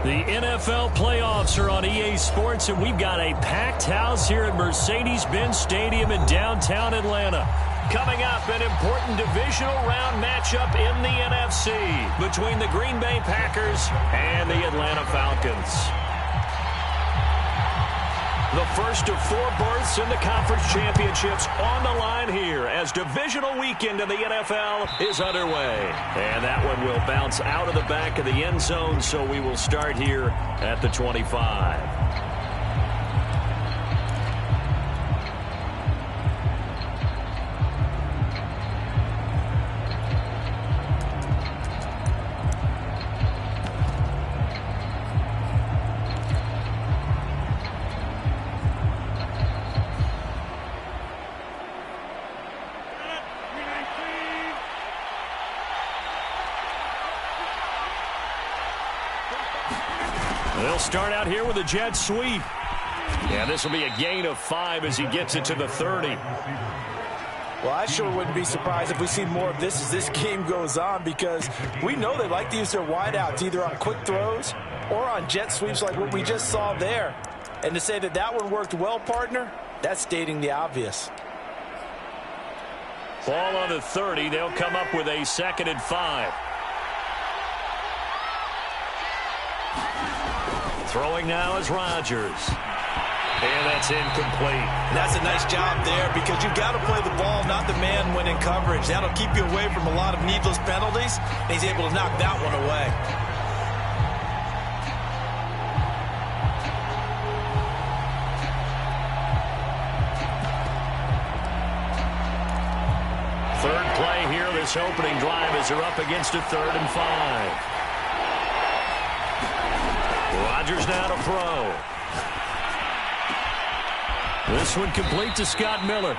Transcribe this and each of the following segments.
The NFL playoffs are on EA Sports, and we've got a packed house here at Mercedes-Benz Stadium in downtown Atlanta. Coming up, an important divisional round matchup in the NFC between the Green Bay Packers and the Atlanta Falcons. The first of 4 berths in the conference championships on the line here as divisional weekend in the NFL is underway. And that one will bounce out of the back of the end zone, so we will start here at the 25. They'll start out here with a jet sweep. Yeah, this will be a gain of 5 as he gets it to the 30. Well, I sure wouldn't be surprised if we see more of this as this game goes on, because we know they like to use their wideouts either on quick throws or on jet sweeps like what we just saw there. And to say that that one worked well, partner, that's stating the obvious. Ball on the 30. They'll come up with a 2nd and 5. Throwing now is Rodgers. And that's incomplete. That's a nice job there, because you've got to play the ball, not the man when in coverage. That'll keep you away from a lot of needless penalties, and he's able to knock that one away. Third play here, this opening drive, as they're up against a 3rd and 5. Rodgers now to throw. This one complete to Scott Miller.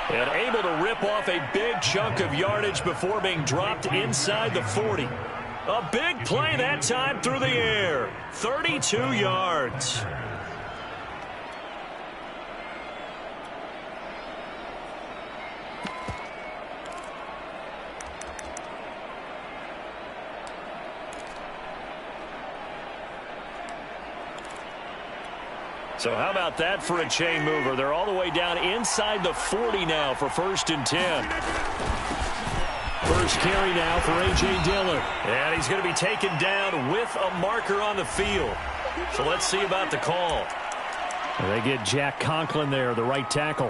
And able to rip off a big chunk of yardage before being dropped inside the 40. A big play that time through the air. 32 yards. So how about that for a chain mover? They're all the way down inside the 40 now for 1st and 10. First carry now for A.J. Dillon. And he's going to be taken down with a marker on the field. So let's see about the call. They get Jack Conklin there, the right tackle.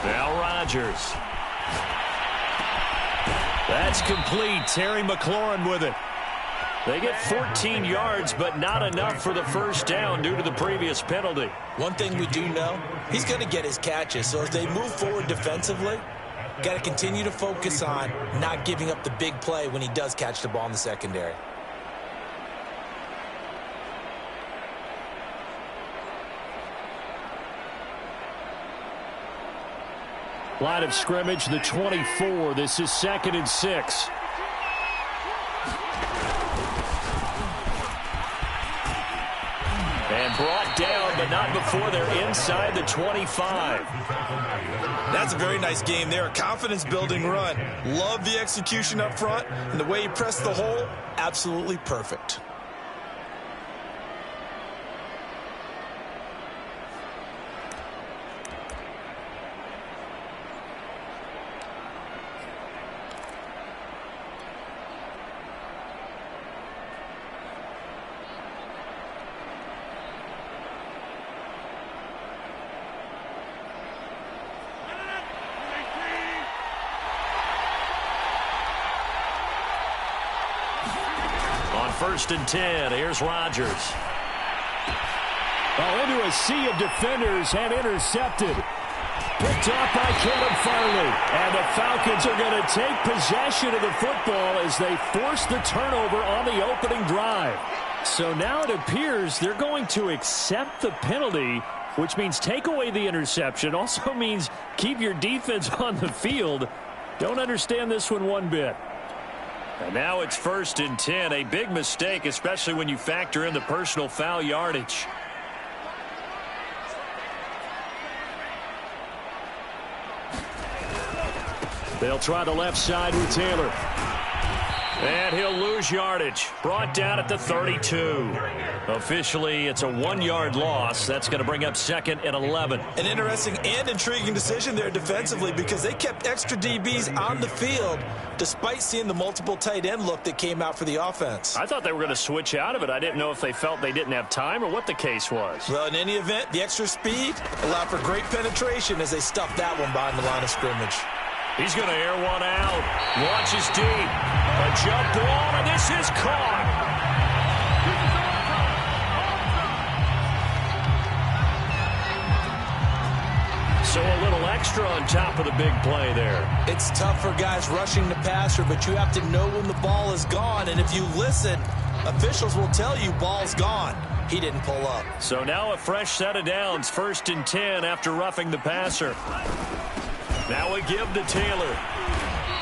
Now Rodgers. That's complete. Terry McLaurin with it. They get 14 yards, but not enough for the first down due to the previous penalty. One thing we do know, he's going to get his catches. So as they move forward defensively, got to continue to focus on not giving up the big play when he does catch the ball in the secondary. Line of scrimmage, the 24. This is 2nd and 6. And brought down, but not before they're inside the 25. That's a very nice game there. A confidence-building run. Love the execution up front, and the way he pressed the hole, absolutely perfect. On 1st and 10, here's Rodgers. Oh, into a sea of defenders and intercepted. Picked off by Caleb Farley. And the Falcons are going to take possession of the football as they force the turnover on the opening drive. So now it appears they're going to accept the penalty which means take away the interception. Also means keep your defense on the field. Don't understand this one bit. And now it's 1st and 10. A big mistake, especially when you factor in the personal foul yardage. They'll try the left side with Taylor. And he'll lose yardage. Brought down at the 32. Officially, it's a 1-yard loss. That's going to bring up 2nd and 11. An interesting and intriguing decision there defensively because they kept extra DBs on the field despite seeing the multiple tight end look that came out for the offense. I thought they were going to switch out of it. I didn't know if they felt they didn't have time or what the case was. Well, in any event, the extra speed allowed for great penetration as they stuffed that one behind the line of scrimmage. He's going to air one out. Launches deep. A jump ball, and this is caught. So a little extra on top of the big play there. It's tough for guys rushing the passer, but you have to know when the ball is gone. And if you listen, officials will tell you ball's gone. He didn't pull up. So now a fresh set of downs. 1st and 10 after roughing the passer. Now we give to Taylor.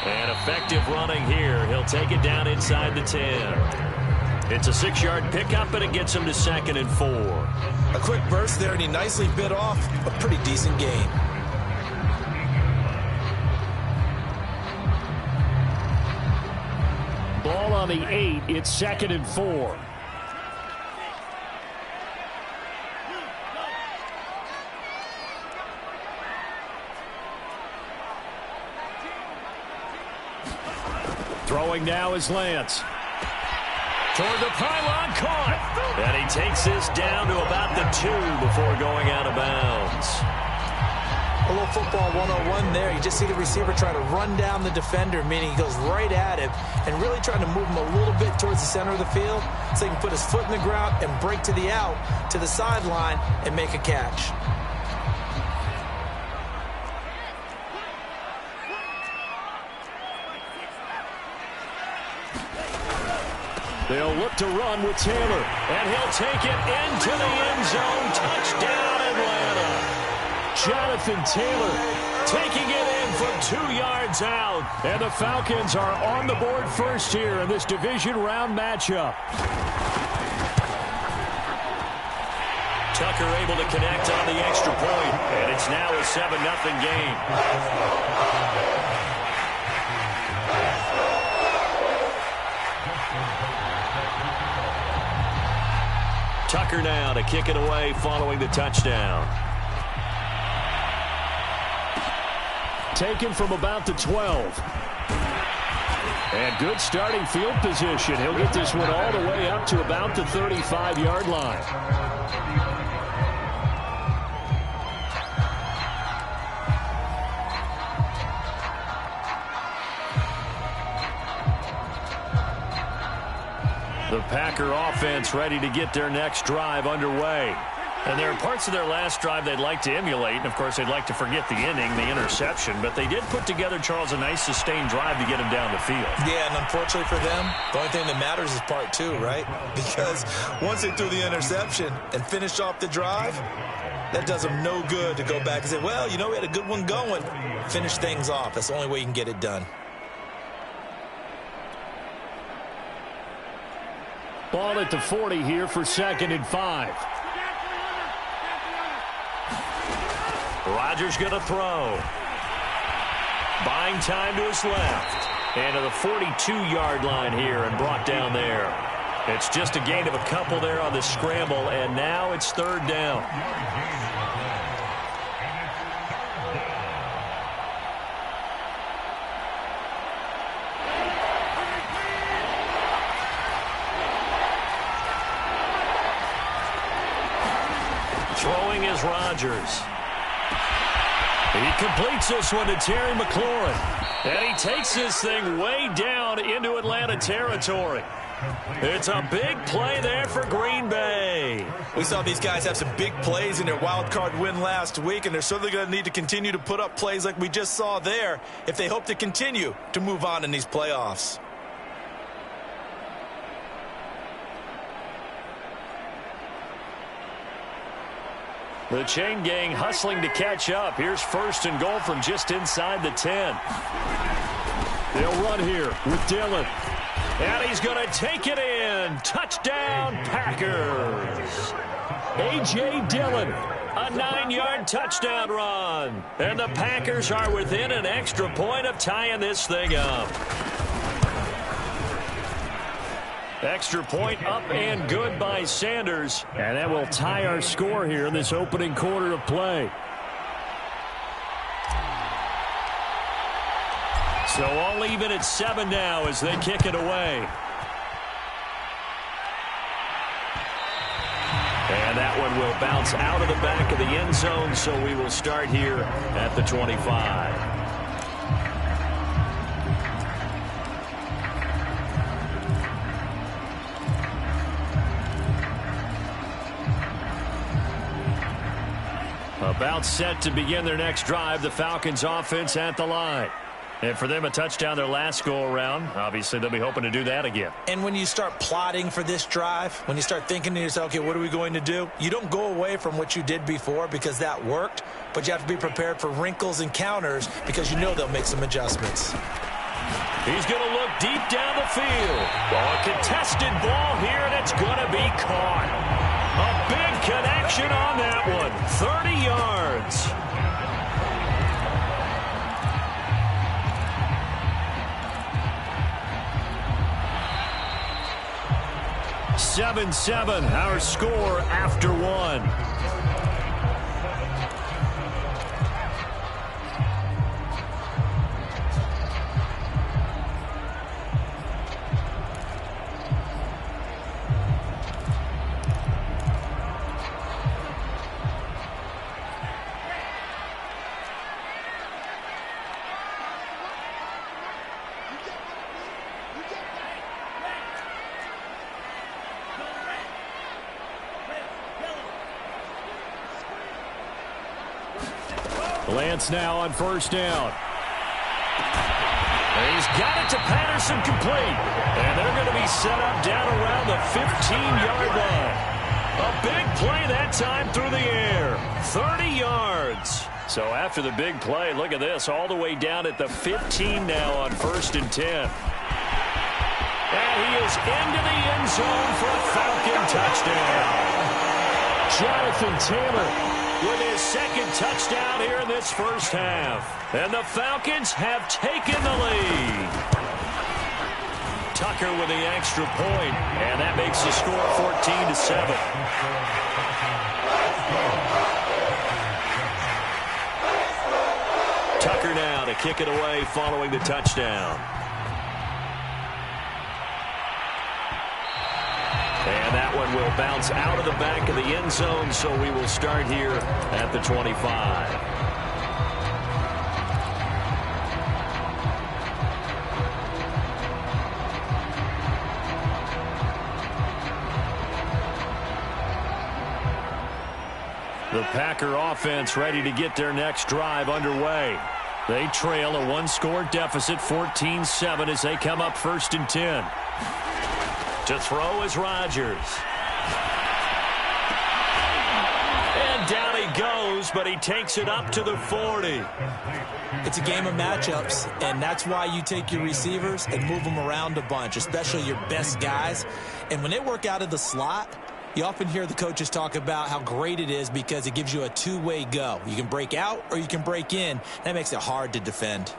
And effective running here. He'll take it down inside the 10. It's a 6-yard pickup, and it gets him to 2nd and 4. A quick burst there, and he nicely bit off a pretty decent gain. Ball on the 8. It's 2nd and 4. Throwing now is Lance. Toward the pylon, caught. And he takes this down to about the 2 before going out of bounds. A little football 101 there. You just see the receiver try to run down the defender, meaning he goes right at him and really trying to move him a little bit towards the center of the field so he can put his foot in the ground and break to the out, to the sideline, and make a catch. They'll look to run with Taylor, and he'll take it into the end zone. Touchdown, Atlanta. Jonathan Taylor taking it in from 2 yards out. And the Falcons are on the board first here in this division round matchup. Tucker able to connect on the extra point, and it's now a 7-0 game. Tucker now to kick it away following the touchdown. Taken from about the 12. And good starting field position. He'll get this one all the way up to about the 35-yard line. The Packer offense ready to get their next drive underway. And there are parts of their last drive they'd like to emulate. And, of course, they'd like to forget the inning, the interception. But they did put together, Charles, a nice sustained drive to get him down the field. Yeah, and unfortunately for them, the only thing that matters is part 2, right? Because once they threw the interception and finished off the drive, that does them no good to go back and say, well, you know, we had a good one going. Finish things off. That's the only way you can get it done. Ball at the 40 here for 2nd and 5. Rodgers going to throw. Buying time to his left. And to the 42-yard line here and brought down there. It's just a gain of a couple there on the scramble, and now it's 3rd down. Throwing is Rodgers. He completes this one to Terry McLaurin. And he takes this thing way down into Atlanta territory. It's a big play there for Green Bay. We saw these guys have some big plays in their wild card win last week, and they're certainly going to need to continue to put up plays like we just saw there if they hope to continue to move on in these playoffs. The chain gang hustling to catch up. Here's 1st and goal from just inside the 10. They'll run here with Dillon. And he's going to take it in. Touchdown, Packers. A.J. Dillon, a 9-yard touchdown run. And the Packers are within an extra point of tying this thing up. Extra point up and good by Sanders. And that will tie our score here in this opening quarter of play. So all even at 7 now as they kick it away. And that one will bounce out of the back of the end zone, so we will start here at the 25. About set to begin their next drive, the Falcons offense at the line. And for them, a touchdown their last go-around. Obviously, they'll be hoping to do that again. And when you start plotting for this drive, when you start thinking to yourself, okay, what are we going to do? You don't go away from what you did before because that worked, but you have to be prepared for wrinkles and counters because you know they'll make some adjustments. He's going to look deep down the field. A contested ball here, and it's going to be caught. A big connection on that one. 30 yards. Seven, our score after 1. Lance now on 1st down. He's got it to Patterson, complete. And they're going to be set up down around the 15-yard line. A big play that time through the air. 30 yards. So after the big play, look at this, all the way down at the 15 now on 1st and 10. And he is into the end zone for a Falcon touchdown. Jonathan Taylor with his 2nd touchdown here in this first half. And the Falcons have taken the lead. Tucker with the extra point, and that makes the score 14-7. Tucker now to kick it away following the touchdown. And that one will bounce out of the back of the end zone, so we will start here at the 25. The Packer offense ready to get their next drive underway. They trail a 1-score deficit, 14-7, as they come up 1st and 10. To throw is Rodgers. And down he goes, but he takes it up to the 40. It's a game of matchups, and that's why you take your receivers and move them around a bunch, especially your best guys. And when they work out of the slot, you often hear the coaches talk about how great it is because it gives you a two-way go. You can break out or you can break in. That makes it hard to defend.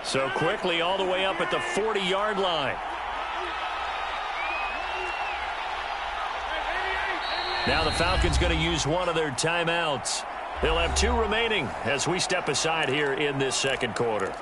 So quickly all the way up at the 40-yard line. Now the Falcons going to use one of their timeouts. They'll have 2 remaining as we step aside here in this second quarter.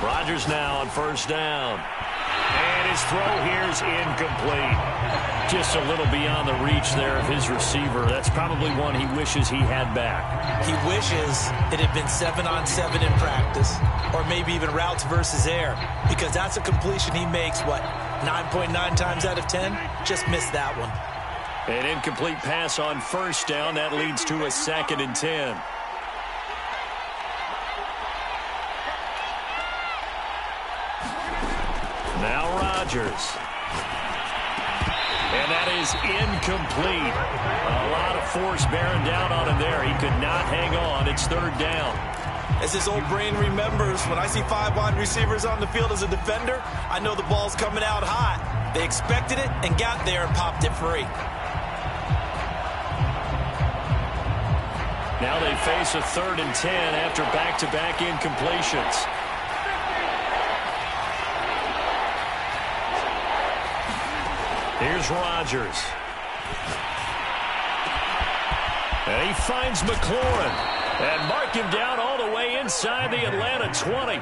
Rodgers now on 1st down. And his throw here's incomplete. Just a little beyond the reach there of his receiver. That's probably one he wishes he had back. He wishes it had been 7-on-7 in practice, or maybe even routes versus air, because that's a completion he makes, 9.9 times out of 10? Just missed that one. An incomplete pass on first down. That leads to a 2nd and 10. Now Rodgers. And that is incomplete. A lot of force bearing down on him there. He could not hang on. It's 3rd down. As his old brain remembers, when I see 5 wide receivers on the field as a defender, I know the ball's coming out hot. They expected it and got there and popped it free. Now they face a 3rd and 10 after back-to-back incompletions. Here's Rodgers. And he finds McLaurin. And mark him down all the way inside the Atlanta 20.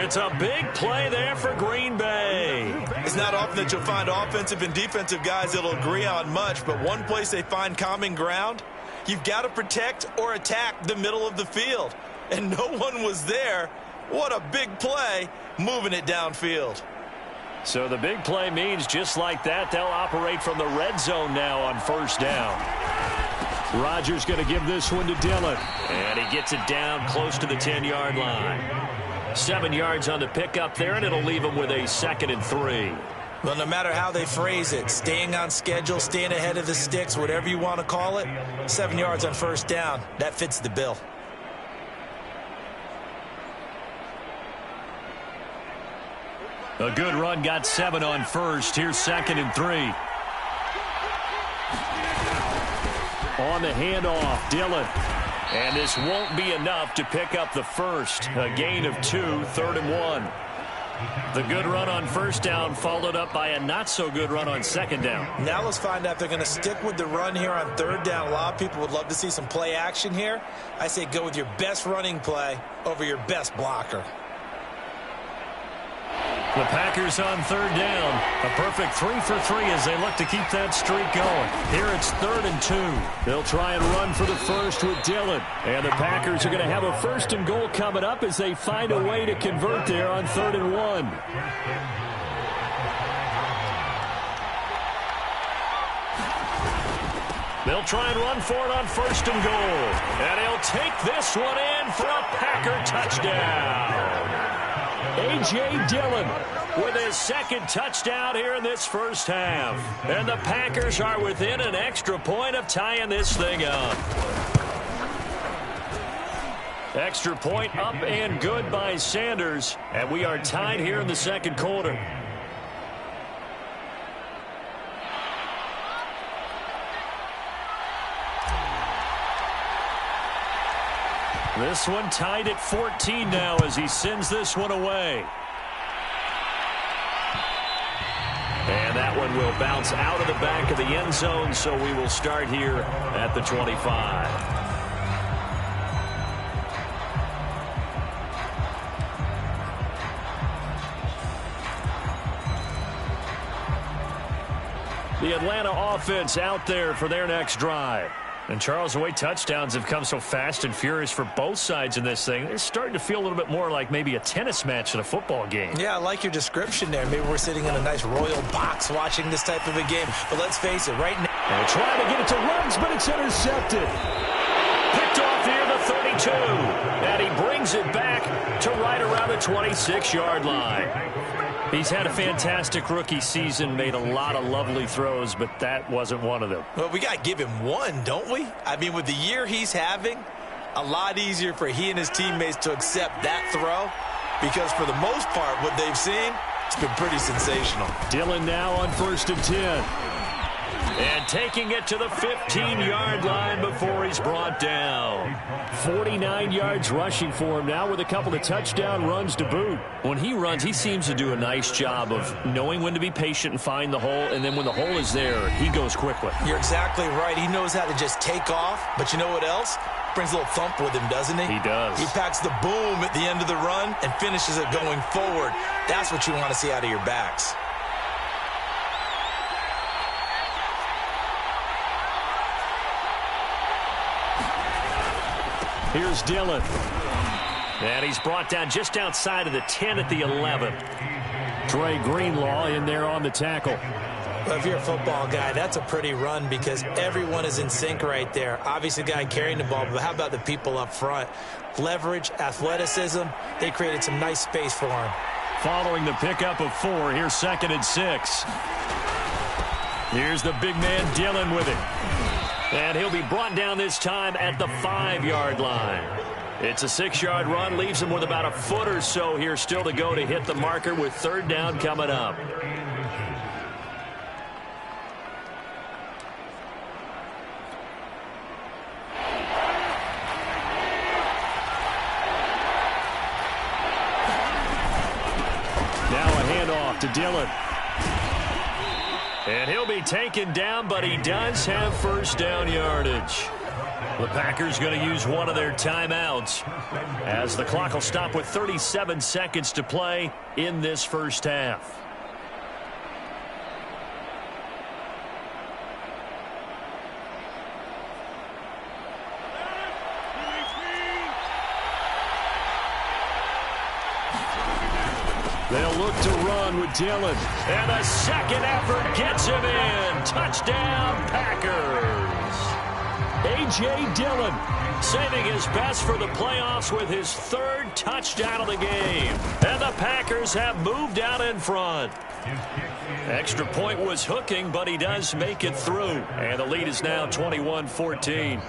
It's a big play there for Green Bay. It's not often that you'll find offensive and defensive guys that'll agree on much, but one place they find common ground, you've got to protect or attack the middle of the field. And no one was there. What a big play, moving it downfield. So the big play means just like that, they'll operate from the red zone now on 1st down. Rodgers going to give this one to Dillon. And he gets it down close to the 10-yard line. 7 yards on the pickup there, and it'll leave him with a 2nd and 3. Well, no matter how they phrase it, staying on schedule, staying ahead of the sticks, whatever you want to call it, 7 yards on 1st down, that fits the bill. A good run, got 7 on 1st. Here's 2nd and 3. On the handoff, Dillon. And this won't be enough to pick up the 1st. A gain of 2, 3rd and 1. The good run on 1st down followed up by a not-so-good run on 2nd down. Now let's find out if they're going to stick with the run here on 3rd down. A lot of people would love to see some play action here. I say go with your best running play over your best blocker. The Packers on 3rd down. A perfect 3 for 3 as they look to keep that streak going. Here it's 3rd and 2. They'll try and run for the 1st with Dillon. And the Packers are going to have a 1st and goal coming up as they find a way to convert there on 3rd and 1. They'll try and run for it on 1st and goal. And he'll take this one in for a Packer touchdown. A.J. Dillon with his 2nd touchdown here in this 1st half. And the Packers are within an extra point of tying this thing up. Extra point up and good by Sanders. And we are tied here in the 2nd quarter. This one tied at 14 now as he sends this one away. And that one will bounce out of the back of the end zone, so we will start here at the 25. The Atlanta offense out there for their next drive. And, Charles, the way touchdowns have come so fast and furious for both sides in this thing, it's starting to feel a little bit more like maybe a tennis match than a football game. Yeah, I like your description there. Maybe we're sitting in a nice royal box watching this type of a game. But let's face it, right now. They're trying to get it to Ruggs, but it's intercepted. Picked off near the 32. And he brings it back to right around the 26-yard line. He's had a fantastic rookie season, made a lot of lovely throws, but that wasn't one of them. Well, we got to give him one, don't we? I mean, with the year he's having, a lot easier for he and his teammates to accept that throw, because for the most part, what they've seen, it's been pretty sensational. Dillon now on 1st and 10. And taking it to the 15-yard line before he's brought down. 49 yards rushing for him now with a couple of touchdown runs to boot. When he runs, he seems to do a nice job of knowing when to be patient and find the hole, and then when the hole is there, he goes quickly. You're exactly right. He knows how to just take off, but you know what else? Brings a little thump with him, doesn't he? He does. He packs the boom at the end of the run and finishes it going forward. That's what you want to see out of your backs. Here's Dillon. And he's brought down just outside of the 10 at the 11. Trey Greenlaw in there on the tackle. Well, if you're a football guy, that's a pretty run because everyone is in sync right there. Obviously, the guy carrying the ball, but how about the people up front? Leverage, athleticism, they created some nice space for him. Following the pickup of 4, here's 2nd and 6. Here's the big man Dillon with it. And he'll be brought down this time at the 5-yard line. It's a 6-yard run, leaves him with about a foot or so here still to go to hit the marker with 3rd down coming up. Now a handoff to Dillon. And he'll be taken down, but he does have 1st down yardage. The Packers going to use one of their timeouts as the clock will stop with 37 seconds to play in this first half. They'll look to run with Dillon. And a second effort gets him in. Touchdown, Packers. A.J. Dillon saving his best for the playoffs with his 3rd touchdown of the game. And the Packers have moved out in front. Extra point was hooking, but he does make it through. And the lead is now 21-14.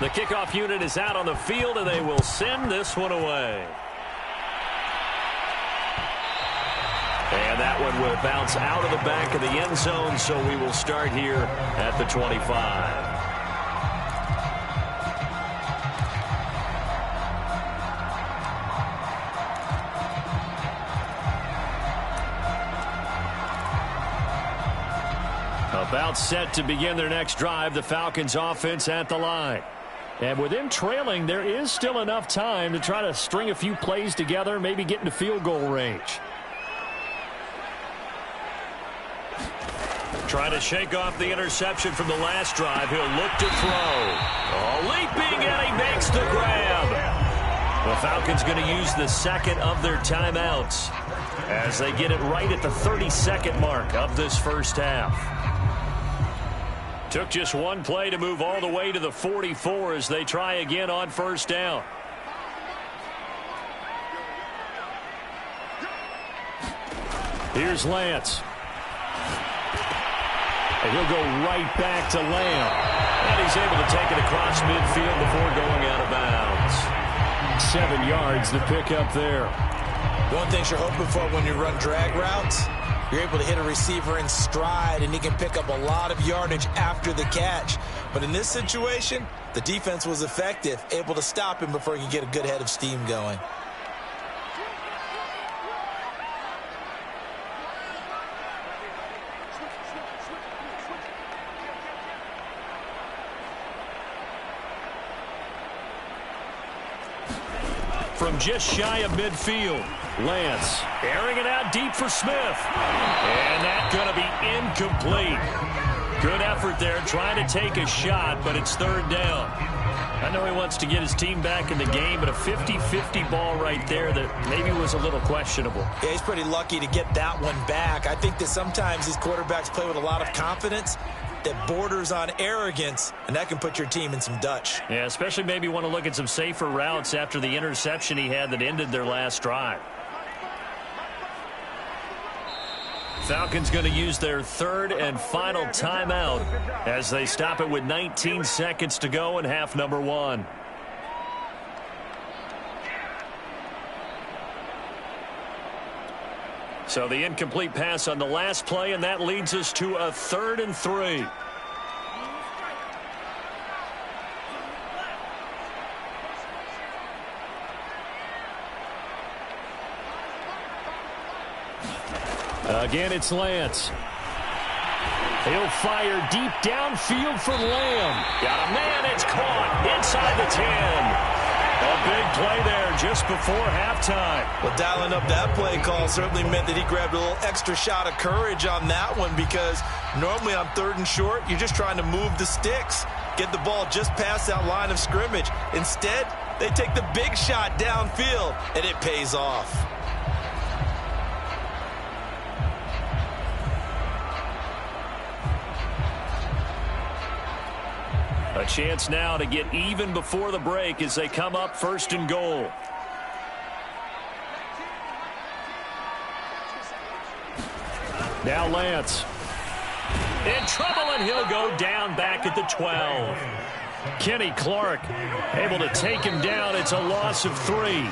The kickoff unit is out on the field, and they will send this one away. And that one will bounce out of the back of the end zone, so we will start here at the 25. About set to begin their next drive, the Falcons offense at the line. And with them trailing, there is still enough time to try to string a few plays together, maybe get into field goal range. Trying to shake off the interception from the last drive. He'll look to throw. Oh, leaping, and he makes the grab. The Falcons going to use the 2nd of their timeouts as they get it right at the 32nd mark of this first half. Took just one play to move all the way to the 44 as they try again on 1st down. Here's Lance. And he'll go right back to Lamb. And he's able to take it across midfield before going out of bounds. 7 yards to pick up there. One thing you're hoping for when you run drag routes, you're able to hit a receiver in stride, and he can pick up a lot of yardage after the catch. But in this situation, the defense was effective, able to stop him before he could get a good head of steam going. From just shy of midfield, Lance airing it out deep for Smith. And that's going to be incomplete. Good effort there, trying to take a shot, but it's 3rd down. I know he wants to get his team back in the game, but a 50-50 ball right there that maybe was a little questionable. Yeah, he's pretty lucky to get that one back. I think that sometimes these quarterbacks play with a lot of confidence that borders on arrogance, and that can put your team in some Dutch. Yeah, especially maybe want to look at some safer routes after the interception he had that ended their last drive. Falcons going to use their 3rd and final timeout as they stop it with 19 seconds to go in half number 1. So the incomplete pass on the last play, and that leads us to a 3rd and 3. Again, it's Lance. He'll fire deep downfield for Lamb. Got a man, it's caught inside the 10. A big play there just before halftime. Well, dialing up that play call certainly meant that he grabbed a little extra shot of courage on that one, because normally on 3rd and short, you're just trying to move the sticks, get the ball just past that line of scrimmage. Instead, they take the big shot downfield, and it pays off. A chance now to get even before the break as they come up 1st and goal. Now Lance. In trouble, and he'll go down back at the 12. Kenny Clark able to take him down. It's a loss of 3.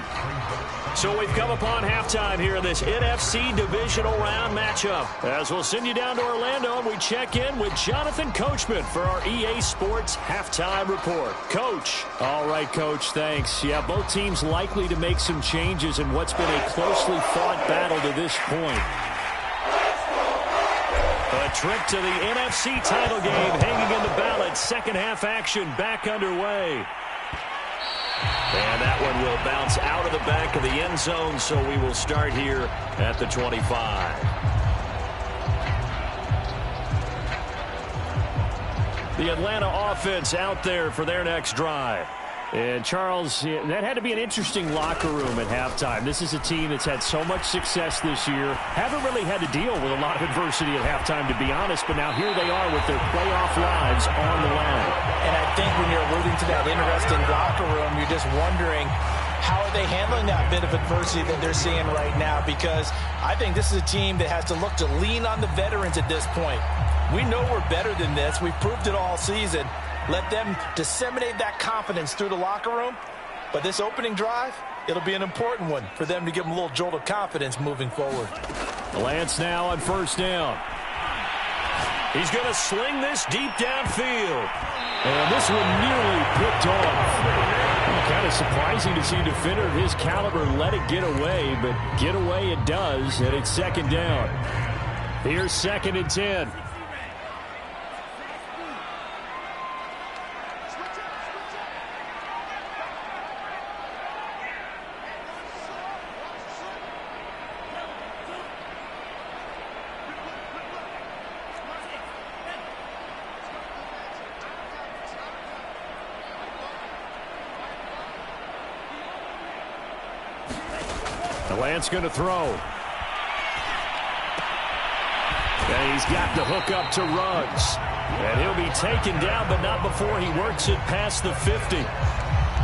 So we've come upon halftime here in this NFC divisional round matchup. As we'll send you down to Orlando, and we check in with Jonathan Coachman for our EA Sports halftime report. Coach. All right, Coach, thanks. Yeah, both teams likely to make some changes in what's been a closely fought battle to this point. A trip to the NFC title game hanging in the balance. Second half action back underway. And that one will bounce out of the back of the end zone, so we will start here at the 25. The Atlanta offense out there for their next drive. And, Charles, that had to be an interesting locker room at halftime. This is a team that's had so much success this year. Haven't really had to deal with a lot of adversity at halftime, to be honest. But now here they are with their playoff lives on the line. And I think when you're alluding to that interesting locker room, you're just wondering, how are they handling that bit of adversity that they're seeing right now? Because I think this is a team that has to look to lean on the veterans at this point. We know we're better than this. We've proved it all season. Let them disseminate that confidence through the locker room. But this opening drive, it'll be an important one for them to give them a little jolt of confidence moving forward. Lance now on 1st down. He's going to sling this deep downfield. And this one nearly picked off. Kind of surprising to see a defender of his caliber let it get away, but get away it does, and it's 2nd down. Here's 2nd and 10. Lance going to throw. And he's got the hook up to Ruggs. And he'll be taken down, but not before he works it past the 50.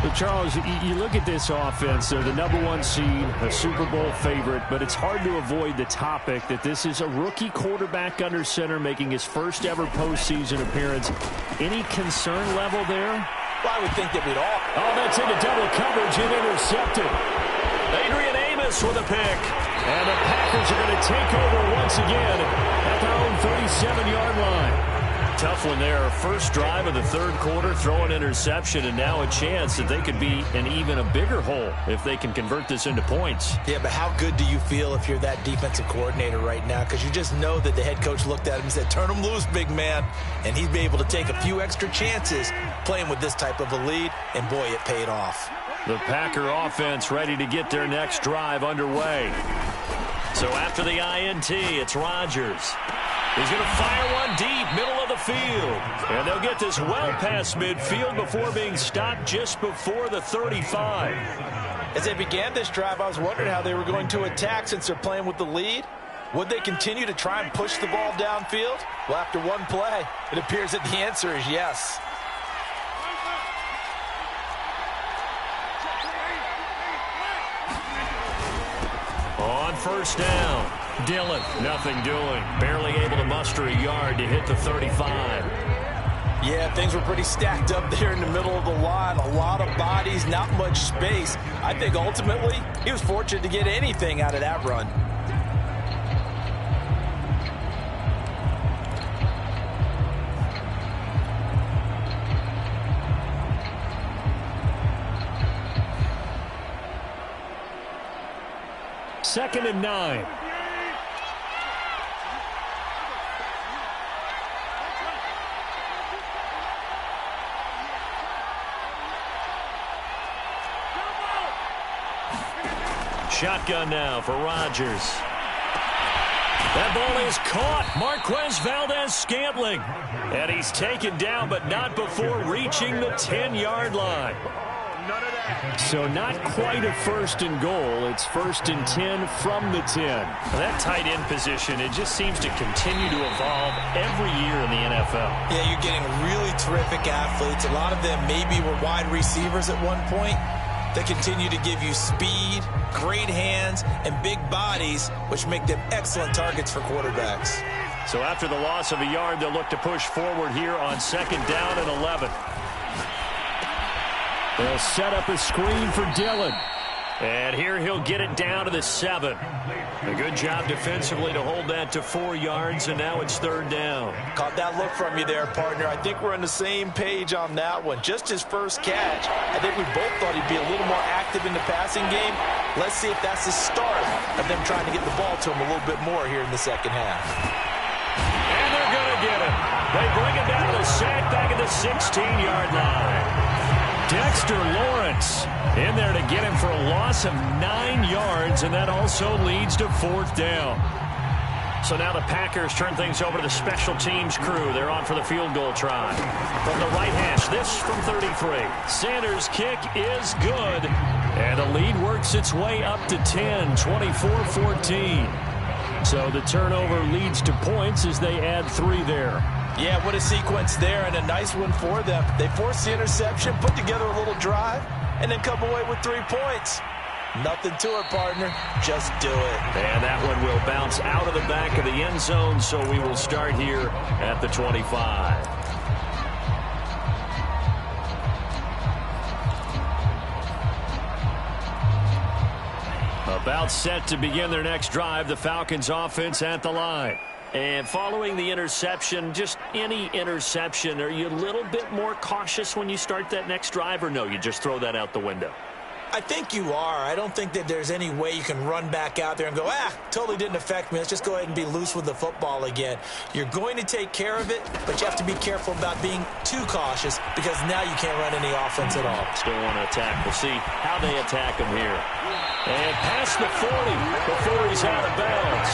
But Charles, you look at this offense. They're the #1 seed, a Super Bowl favorite, but it's hard to avoid the topic that this is a rookie quarterback under center making his first ever postseason appearance. Any concern level there? Well, I would think that we'd all. Oh, that's into double coverage and intercepted. Adrian Amos with a pick. And the Packers are going to take over once again at their own 37-yard line. Tough one there. First drive of the 3rd quarter, throw an interception, and now a chance that they could be in even a bigger hole if they can convert this into points. Yeah, but how good do you feel if you're that defensive coordinator right now? Because you just know that the head coach looked at him and said, turn him loose, big man. And he'd be able to take a few extra chances playing with this type of a lead, and boy, it paid off. The Packer offense ready to get their next drive underway. So after the INT, it's Rodgers. He's going to fire one deep, middle of the field. And they'll get this well past midfield before being stopped just before the 35. As they began this drive, I was wondering how they were going to attack since they're playing with the lead. Would they continue to try and push the ball downfield? Well, after one play, it appears that the answer is yes. On 1st down, Dillon, nothing doing. Barely able to muster a yard to hit the 35. Yeah, things were pretty stacked up there in the middle of the line. A lot of bodies, not much space. I think ultimately he was fortunate to get anything out of that run. Second and 9. shotgun now for Rodgers. That ball is caught. Marquez Valdez-Scantling. And he's taken down, but not before reaching the 10-yard line. So not quite a first and goal. It's first and 10 from the 10. That tight end position, it just seems to continue to evolve every year in the NFL. Yeah, you're getting really terrific athletes. A lot of them maybe were wide receivers at one point. They continue to give you speed, great hands, and big bodies, which make them excellent targets for quarterbacks. So after the loss of a yard, they'll look to push forward here on second down and 11. They'll set up a screen for Dillon. And here he'll get it down to the 7. A good job defensively to hold that to 4 yards, and now it's third down. Caught that look from you there, partner. I think we're on the same page on that one. Just his first catch. I think we both thought he'd be a little more active in the passing game. Let's see if that's the start of them trying to get the ball to him a little bit more here in the second half. And they're going to get him. They bring him down to the sack back at the 16-yard line. Dexter Lawrence in there to get him for a loss of 9 yards, and that also leads to fourth down. So now the Packers turn things over to the special teams crew. They're on for the field goal try. From the right hash, this from 33. Sanders' kick is good, and the lead works its way up to 10, 24-14. So the turnover leads to points as they add 3 there. Yeah, what a sequence there, and a nice one for them. They forced the interception, put together a little drive, and then come away with 3 points. Nothing to it, partner. Just do it. And that one will bounce out of the back of the end zone, so we will start here at the 25. About set to begin their next drive, the Falcons offense at the line. And following the interception, just any interception, are you a little bit more cautious when you start that next drive, or no, you just throw that out the window? I think you are. I don't think that there's any way you can run back out there and go, totally didn't affect me. Let's just go ahead and be loose with the football again. You're going to take care of it, but you have to be careful about being too cautious because now you can't run any offense at all. Still want to attack. We'll see how they attack him here. And past the 40 before he's out of bounds.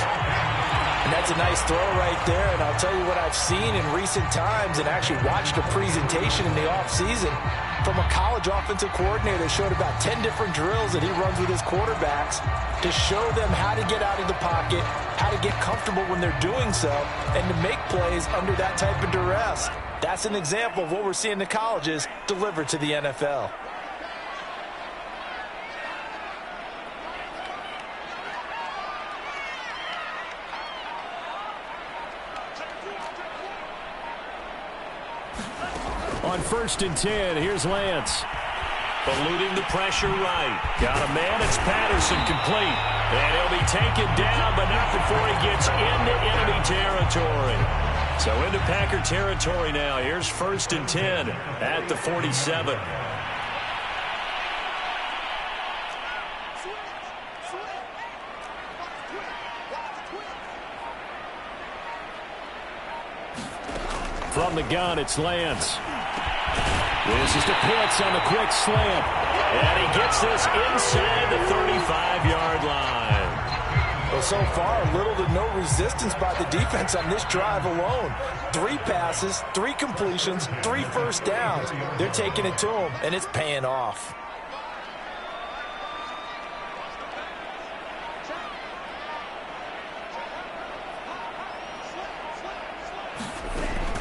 And that's a nice throw right there, and I'll tell you what I've seen in recent times and actually watched a presentation in the offseason from a college offensive coordinator that showed about 10 different drills that he runs with his quarterbacks to show them how to get out of the pocket, how to get comfortable when they're doing so, and to make plays under that type of duress. That's an example of what we're seeing the colleges deliver to the NFL. On first and 10, here's Lance. Eluding the pressure right. Got a man, it's Patterson complete. And he'll be taken down, but not before he gets into enemy territory. So into Packer territory now. Here's first and 10 at the 47. From the gun, it's Lance. This is to Pitts on the quick slant. And he gets this inside the 35-yard line. Well, so far, little to no resistance by the defense on this drive alone. 3 passes, 3 completions, 3 first downs. They're taking it to him, and it's paying off.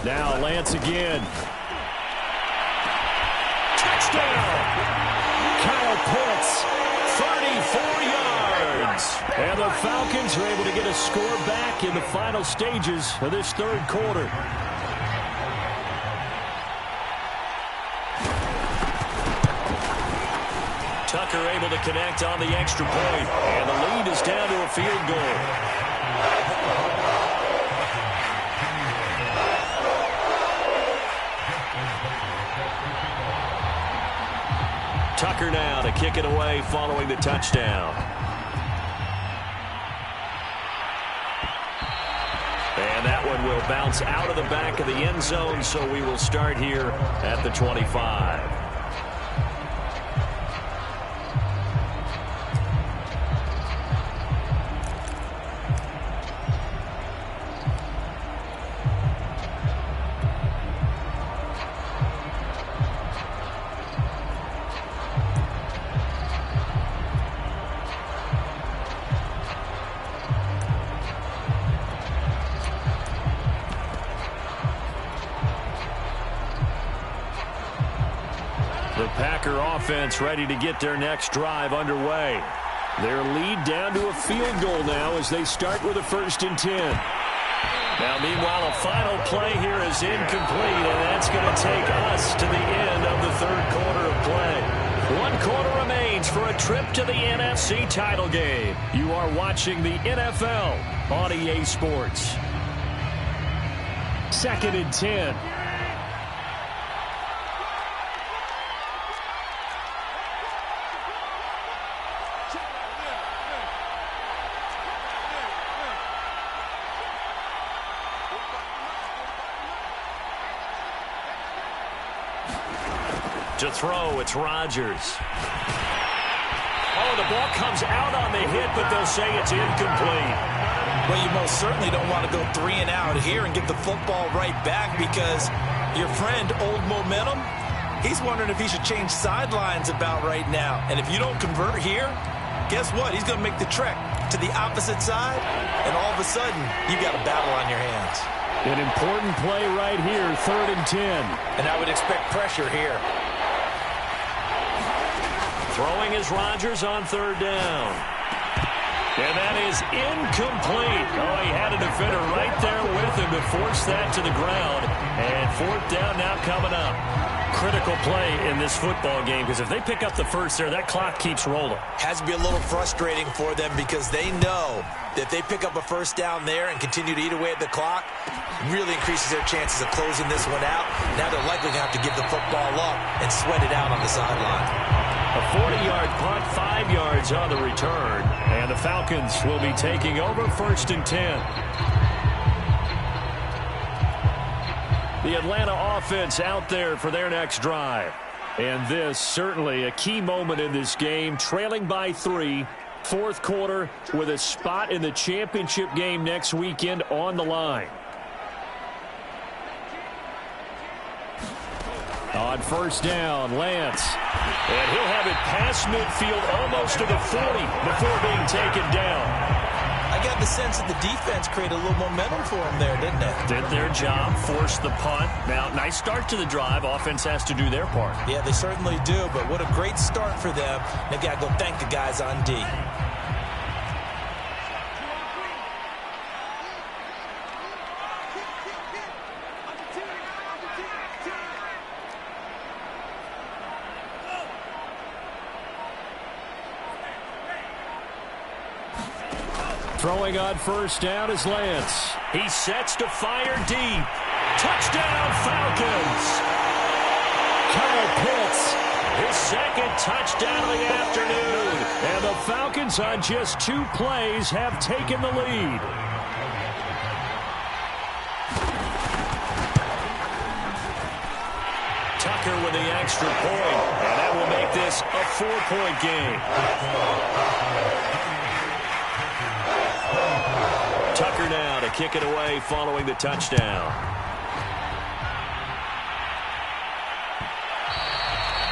Now Lance again. Touchdown! Kyle Pitts, 34 yards. And the Falcons are able to get a score back in the final stages of this third quarter. Tucker able to connect on the extra point. And the lead is down to a field goal. Tucker now to kick it away following the touchdown. And that one will bounce out of the back of the end zone, so we will start here at the 25. The Packer offense ready to get their next drive underway. Their lead down to a field goal now as they start with a 1st and 10. Now, meanwhile, a final play here is incomplete, and that's going to take us to the end of the 3rd quarter of play. 1 quarter remains for a trip to the NFC title game. You are watching the NFL on EA Sports. 2nd and 10. To throw, it's Rodgers. Oh, the ball comes out on the hit, but they'll say it's incomplete. Well, you most certainly don't want to go 3 and out here and get the football right back because your friend, Old Momentum, he's wondering if he should change sidelines about right now. And if you don't convert here, guess what? He's going to make the trek to the opposite side, and all of a sudden, you got a battle on your hands. An important play right here, 3rd and 10. And I would expect pressure here. Throwing is Rodgers on 3rd down. And that is incomplete. Oh, he had a defender right there with him to force that to the ground. And 4th down now coming up. Critical play in this football game because if they pick up the first there, that clock keeps rolling. Has to be a little frustrating for them because they know that if they pick up a 1st down there and continue to eat away at the clock, really increases their chances of closing this one out. Now they're likely going to have to give the football up and sweat it out on the sideline. A 40-yard punt, 5 yards on the return. And the Falcons will be taking over 1st and 10. The Atlanta offense out there for their next drive. And this certainly a key moment in this game, trailing by 3, 4th quarter with a spot in the championship game next weekend on the line. On 1st down, Lance. And he'll have it past midfield almost to the 40 before being taken down. I got the sense that the defense created a little momentum for them there, didn't it? Did their job, forced the punt. Now, nice start to the drive. Offense has to do their part. Yeah, they certainly do, but what a great start for them. They've got to go thank the guys on D. Throwing on 1st down is Lance. He sets to fire deep. Touchdown, Falcons! Kyle Pitts, his 2nd touchdown of the afternoon. And the Falcons on just 2 plays have taken the lead. Tucker with the extra point. And that will make this a 4-point game. Tucker now to kick it away following the touchdown.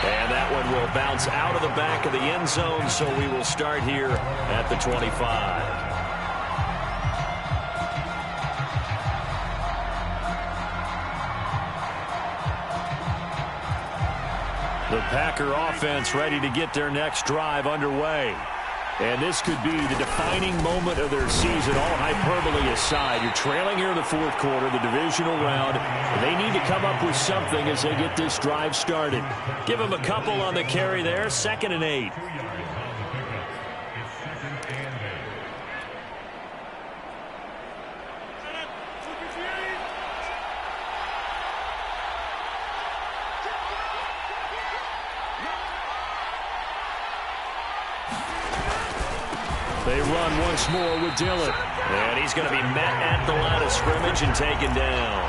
And that one will bounce out of the back of the end zone, so we will start here at the 25. The Packer offense ready to get their next drive underway. And this could be the defining moment of their season, all hyperbole aside. You're trailing here in the 4th quarter, the divisional round. They need to come up with something as they get this drive started. Give them a couple on the carry there, 2nd and 8. They run once more with Dillon. And he's going to be met at the line of scrimmage and taken down.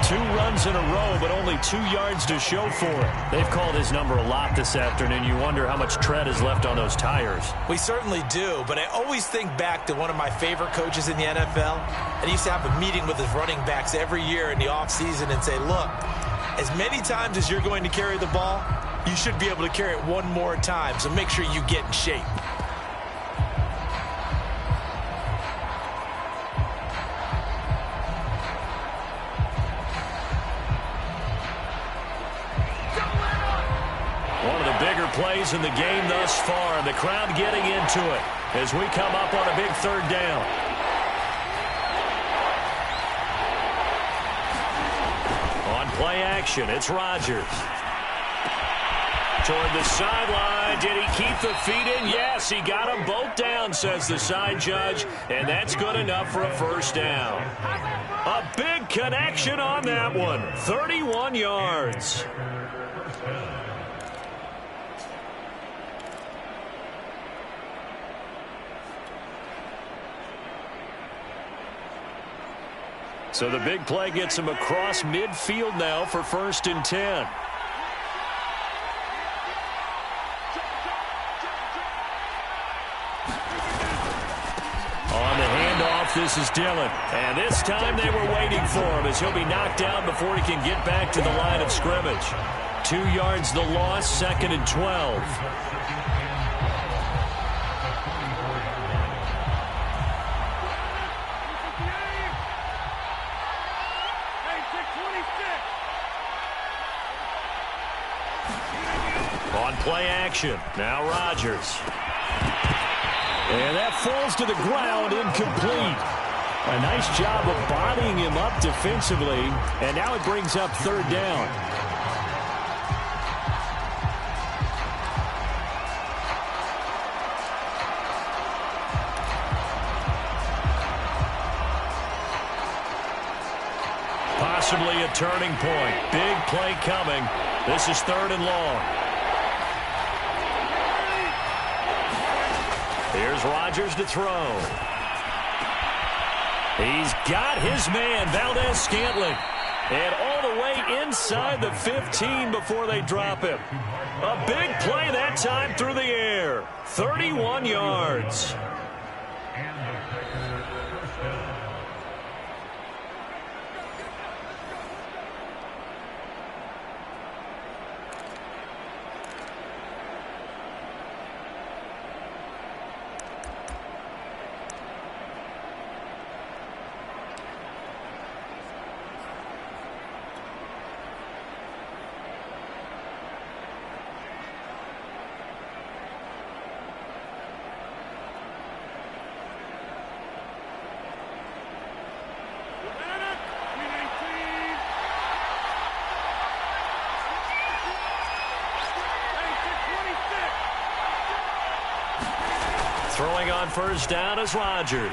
2 runs in a row, but only 2 yards to show for it. They've called his number a lot this afternoon. You wonder how much tread is left on those tires. We certainly do, but I always think back to one of my favorite coaches in the NFL. And he used to have a meeting with his running backs every year in the offseason and say, look, as many times as you're going to carry the ball, you should be able to carry it one more time, so make sure you get in shape. plays in the game thus far, and the crowd getting into it as we come up on a big third down. On play action, it's Rodgers. Toward the sideline. Did he keep the feet in? Yes, he got them both down, says the side judge, and that's good enough for a first down. A big connection on that one. 31 yards. So the big play gets him across midfield now for 1st and 10. On the handoff, this is Dillon. And this time they were waiting for him as he'll be knocked down before he can get back to the line of scrimmage. 2 yards the loss, 2nd and 12. On play action, now Rodgers. And that falls to the ground, incomplete. A nice job of bodying him up defensively, and now it brings up 3rd down. Possibly a turning point. Big play coming. This is 3rd and long. Here's Rodgers to throw. He's got his man, Valdez-Scantling. And all the way inside the 15 before they drop him. A big play that time through the air. 31 yards. Throwing on 1st down is Rodgers.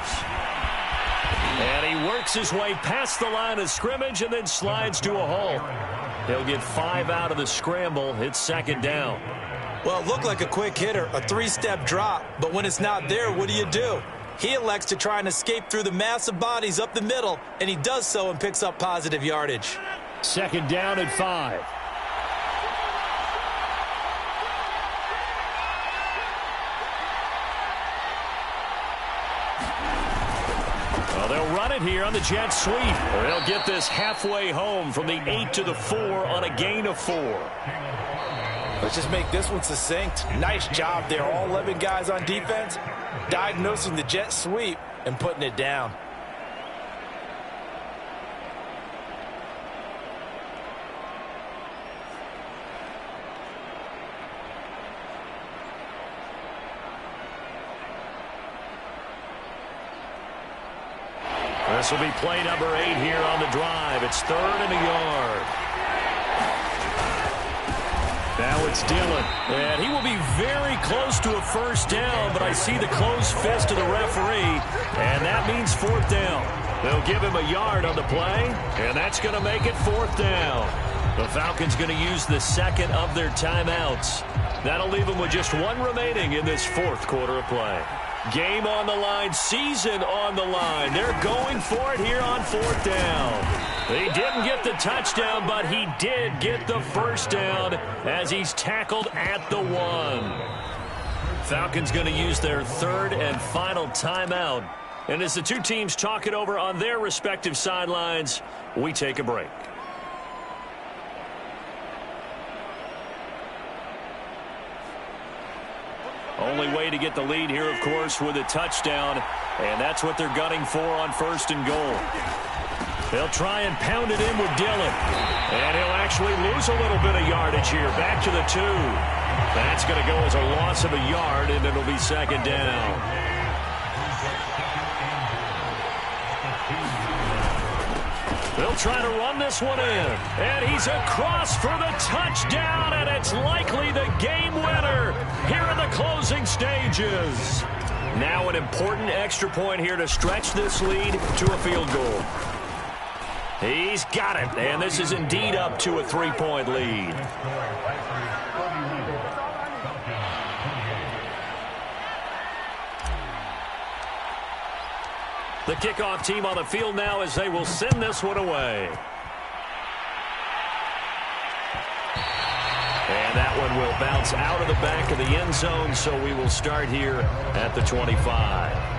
And he works his way past the line of scrimmage and then slides to a halt. He'll get 5 out of the scramble. It's 2nd down. Well, it looked like a quick hitter, a 3-step drop. But when it's not there, what do? He elects to try and escape through the massive bodies up the middle, and he does so and picks up positive yardage. 2nd down at 5. They'll run it here on the jet sweep. They'll get this halfway home from the 8 to the 4 on a gain of 4. Let's just make this one succinct. Nice job there. All 11 guys on defense diagnosing the jet sweep and putting it down. This will be play number 8 here on the drive. It's 3rd and a yard. Now it's Dillon. And he will be very close to a 1st down, but I see the closed fist of the referee, and that means 4th down. They'll give him a yard on the play, and that's going to make it 4th down. The Falcons going to use the 2nd of their timeouts. That'll leave them with just 1 remaining in this 4th quarter of play. Game on the line, season on the line. They're going for it here on 4th down. He didn't get the touchdown, but he did get the 1st down as he's tackled at the 1. Falcons going to use their 3rd and final timeout. And as the two teams talk it over on their respective sidelines, we take a break. Only way to get the lead here, of course, with a touchdown. And that's what they're gunning for on 1st and goal. They'll try and pound it in with Dillon. And he'll actually actually lose a little bit of yardage here. Back to the 2. That's going to go as a loss of a yard, and it'll be second down. They'll try to run this one in. And he's across for the touchdown, and it's likely the game winner here in the closing stages. Now an important extra point here to stretch this lead to a field goal. He's got it, and this is indeed up to a 3-point lead. The kickoff team on the field now as they will send this one away. And that one will bounce out of the back of the end zone, so we will start here at the 25.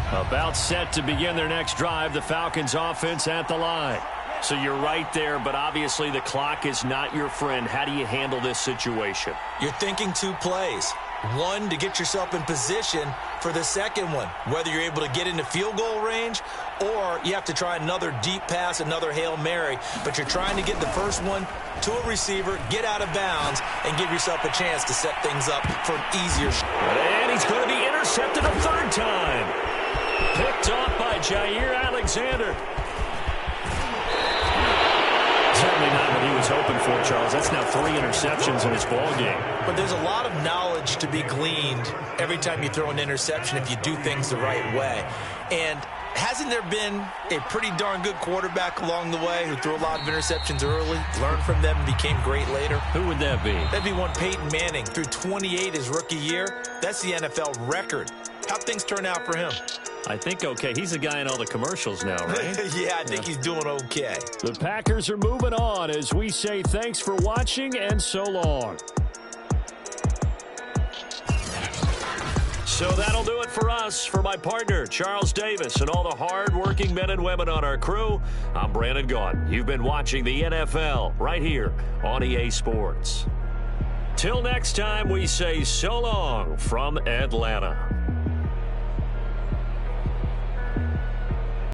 About set to begin their next drive, the Falcons offense at the line. So you're right there, but obviously the clock is not your friend. How do you handle this situation? You're thinking 2 plays. One, to get yourself in position for the second one, whether you're able to get into field goal range or you have to try another deep pass, another Hail Mary, but you're trying to get the first one to a receiver, get out of bounds, and give yourself a chance to set things up for an easier shot. And he's going to be intercepted a 3rd time. Picked off by Jair Alexander. Certainly not what he was hoping for, Charles. That's now 3 interceptions in his ball game. But there's a lot of knowledge to be gleaned every time you throw an interception if you do things the right way. And hasn't there been a pretty darn good quarterback along the way who threw a lot of interceptions early, learned from them, and became great later? Who would that be? That'd be one Peyton Manning. Threw 28 his rookie year. That's the NFL record. How'd things turn out for him? I think okay. He's the guy in all the commercials now, right? Yeah, I think he's doing okay. The Packers are moving on as we say thanks for watching and so long. So that'll do it for us. For my partner, Charles Davis, and all the hard-working men and women on our crew, I'm Brandon Gaudin. You've been watching the NFL right here on EA Sports. Till next time, we say so long from Atlanta.